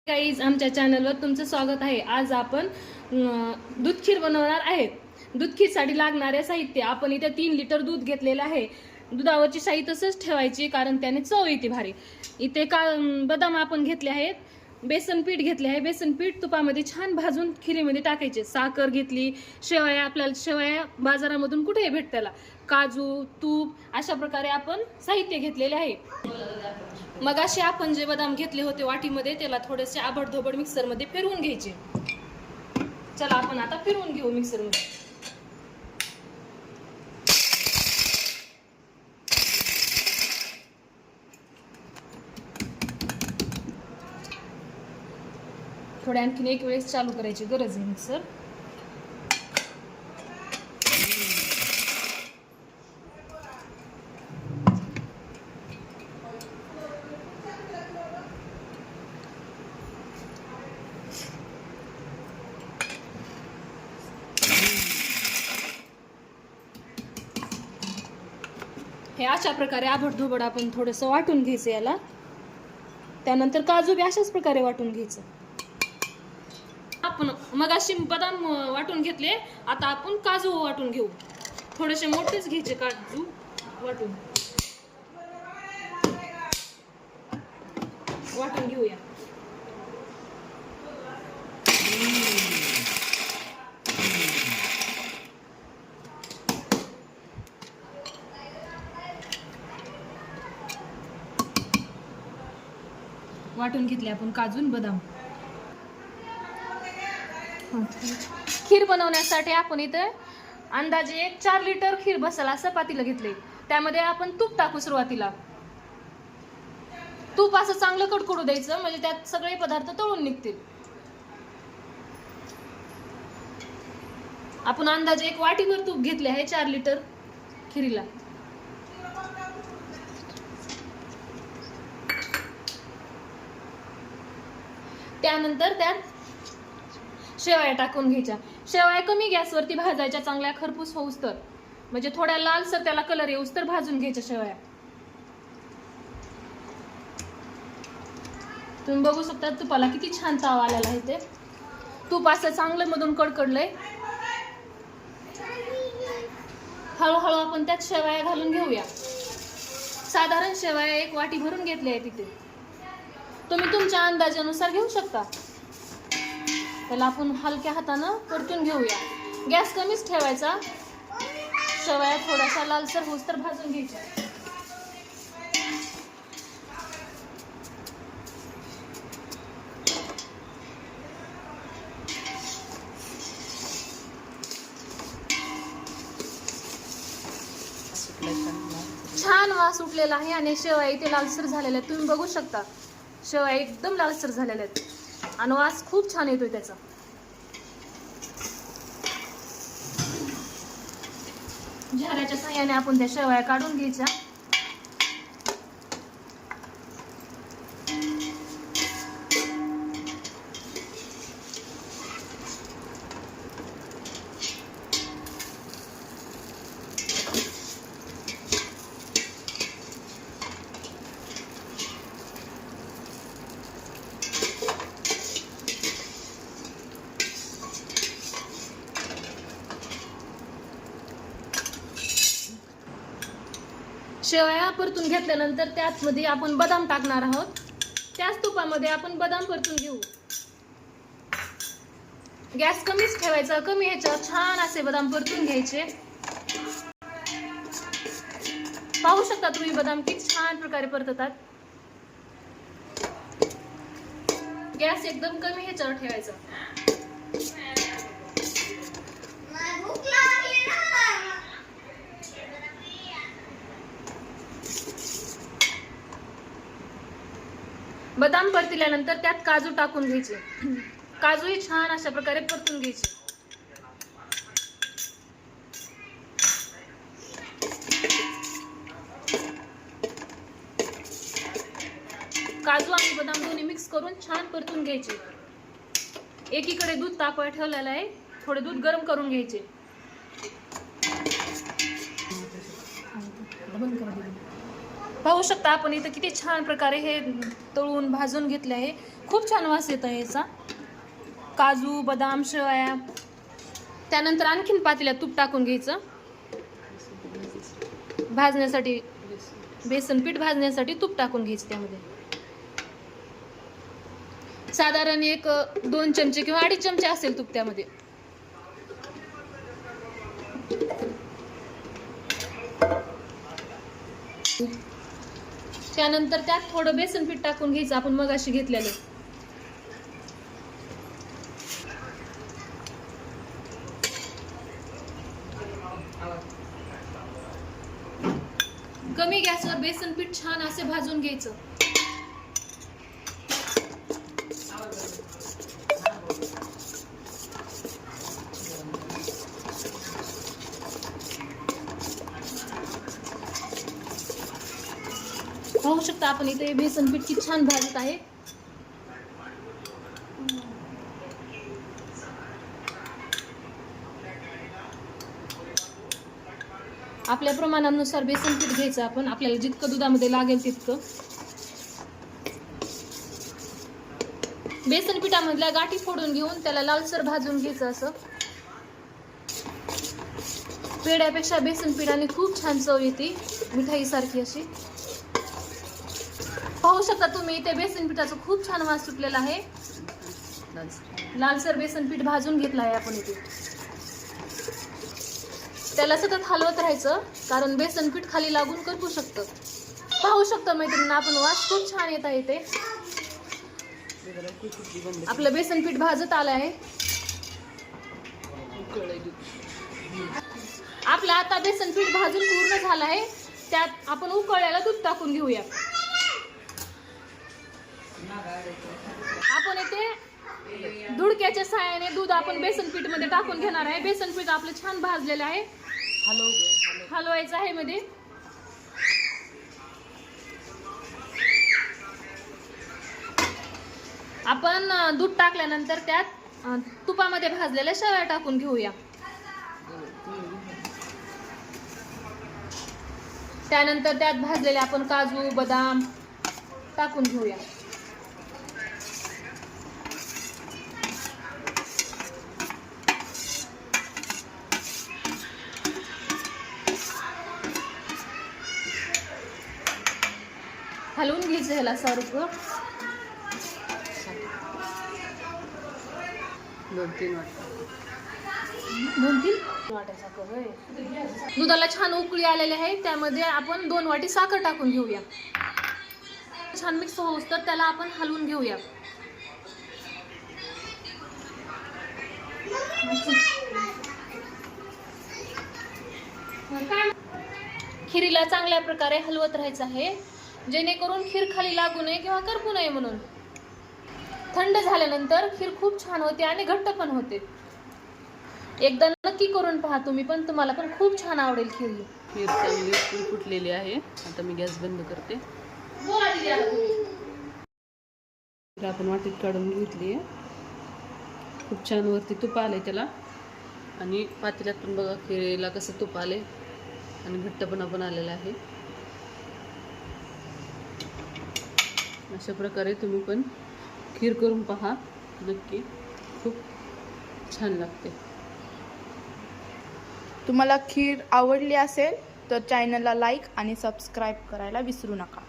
Guys, आमच्या चॅनलवर तुमचं स्वागत आहे. आज आपण दूध खीर बनवणार आहेत. दूध खीरसाठी लागणारे साहित्य आपण इथे 3 लिटर दूध घेतलेलं आहे. दुधावरची शाई तसंच ठेवायची कारण त्याने चव येते भारी. इथे बदाम आपण घेतले आहेत. बेसन पीठ घेतले आहे. बेसन पीठ तुपामध्ये छान भाजून खिरीमध्ये टाकायचे. साखर घेतली. शेवया, आपल्याला शेवया बाजारामधून कुठेही भेटत त्याला. काजू, तूप अशा प्रकारे आपण साहित्य घेतलेले आहे. मग असे आपण जे बदाम घेतले होते वाटीमध्ये त्याला थोडेसे आबडधोबड मिक्सरमध्ये फिरवून घ्यायचे. चला आपण आता फिरवून घेऊ मिक्सरमध्ये. थोडे आणखीन एक वेळेस चालू करायची गरज आहे मिक्सर. हे अशा प्रकारे आबडधोबड आपण थोडंसं वाटून घ्यायचं याला. त्यानंतर काजू बी अशाच प्रकारे वाटून घ्यायचं. आपण मग अशी बदाम वाटून घेतले, आता आपण काजू वाटून घेऊ. थोडेसे मोठेच घ्यायचे काजू वाटून घेऊया. वाटून घेतले आपण काजून बदाम. खीर बनवण्यासाठी आपण इथे अंदाजे 4 लिटर खीर बसेल असं पातेलं घेतले. त्यामध्ये आपण तूप टाकू. सुरुवातीला तूप असं चांगलं कडकडू द्यायचं म्हणजे त्यात सगळे पदार्थ तळून निघतील. आपण अंदाजे 1 वाटीभर तूप घेतले आहे 4 लिटर खीरीला. त्यानंतर त्यात शेवया टाकून घ्यायच्या. शेवया कमी गॅसवरती भाजायच्या, चांगल्या खरपूस होऊस तर, म्हणजे थोड्या लालसर त्याला कलर येऊस तर भाजून घ्यायच्या शेवया. तुम्ही बघू शकता तुपाला किती छान ताव आलेला आहे. ते तूप असं चांगलं मधून कडकडलंय. हळूहळू आपण त्यात शेवया घालून घेऊया. साधारण शेवया 1 वाटी भरून घेतली आहे तिथे. तुम्ही तुमच्या अंदाजानुसार घेऊ शकता. त्याला आपण हलक्या हातानं परतून घेऊया. गॅस कमीच ठेवायचा. शेवया थोड्याशा लालसर होस तर भाजून घ्यायच्या. छान वास उठलेला आहे आणि शेवया इथे लालसर झालेल्या आहेत. तुम्ही बघू शकता शेवया एकदम लालसर झालेल्या आहेत आणि वास खूप छान येतोय त्याचा. झाऱ्याच्या साहाय्याने आपण त्या शेवया काढून घ्यायच्या. शेवया परतून घेतल्यानंतर त्यात मध्ये आपण बदाम टाकणार आहोत. त्याच तुपामध्ये आपण बदाम परतून घेऊ. गॅस कमीच ठेवायचा. कमी ह्याच्यावर छान असे बदाम परतून घ्यायचे. पाहू शकता तुम्ही बदाम किती छान प्रकारे परततात. गॅस एकदम कमी ह्याच्यावर ठेवायचा. बदाम परतल्यानंतर त्यात काजू टाकून घ्यायचे. काजूही छान अशा प्रकारे परतून घ्यायचे. काजू आणि बदाम दोन्ही मिक्स करून छान परतून घ्यायचे. एकीकडे दूध तापवायला ठेवलेलं आहे. थोडे दूध गरम करून घ्यायचे. पाहू शकता आपण इथं किती छान प्रकारे हे तळून भाजून घेतले आहे. खूप छान वास येत आहे याचा. काजू, बदाम, शेवया. त्यानंतर आणखीन पातेल्यात तूप टाकून घ्यायचं भाजण्यासाठी. बेसन पीठ भाजण्यासाठी तूप टाकून घ्यायचं त्यामध्ये. साधारण 1-2 चमचे किंवा 2.5 चमचे असेल तूप त्यामध्ये. त्यानंतर त्यात थोडं बेसन पीठ टाकून घ्यायचं आपण मगाशी घेतलेलं. कमी गॅसवर बेसन पीठ छान असे भाजून घ्यायचं. पाहू शकता आपण इथे बेसन पीठ किती छान भाजत आहे. आपल्या प्रमाणानुसार बेसन पीठ घ्यायचं आपण. आपल्याला जितकं दुधामध्ये लागेल तितकं. बेसन पिठामधल्या गाठी फोडून घेऊन त्याला लालसर भाजून घ्यायचं. असं पेढ्यापेक्षा बेसन पिठाने खूप छान चव येते, मिठाई सारखी अशी. पाहू शकता तुम्ही इथे बेसन पिठाचा खूप छान वास सुटलेला आहे. लालसर बेसन पीठ भाजून घेतलं आहे आपण इथे. त्याला सतत हलवत राहायचं कारण बेसन पीठ खाली लागून करपू शकतं. पाहू शकता मैत्रिणींना आपण वास खूप छान येत आहे इथे. आपलं बेसन पीठ भाजत आलं आहे. आपलं आता बेसन पीठ भाजून पूर्ण झालं आहे. त्यात आपण उकळलेलं दूध टाकून घेऊया. आपण इथे दुडक्याच्या सहाय्याने दूध आपण बेसन पीठ मध्ये टाकून घेणार आहे. बेसन पीठ आपलं छान भाजलेलं आहे. हलवायचं आहे मध्ये. आपण दूध टाकल्यानंतर त्यात तुपामध्ये भाजलेल्या शेवया टाकून घेऊया. त्यानंतर त्यात भाजलेले आपण काजू, बदाम टाकून घेऊया. हलवून घ्यायचं ह्याला सारखं. 2-3 वाट्या साखर. दुधाला छान उकळी आलेली आहे. त्यामध्ये आपण 2 वाटी साखर टाकून घेऊया. छान मिक्स होऊस तर त्याला आपण हलवून घेऊया. खिरीला चांगल्या प्रकारे हलवत राहायचं आहे जेणेकरून खीर खाली लागू नये किंवा करपू नये म्हणून. थंड झाल्यानंतर खीर खूप छान होते आणि घट्ट पण होते. एकदा नक्की करून पहा तुम्ही पण, तुम्हाला पण खूप छान आवडेल खीर. खीर चांगली फुटलेली आहे. आता मी गॅस बंद करते. आपण वाटीत काढून घेतली आहे. खूप छान वरती तूप आले त्याला आणि पातेल्यात पण बघा खिरीला कसं तूप आले आणि घट्टपणा पण आलेला आहे. अशा प्रकारे तुम्ही पण खीर करून पहा, नक्की खूप छान लागते. तुम्हाला खीर आवडली असेल तर चॅनलला लाईक आणि सबस्क्राईब करायला विसरू नका.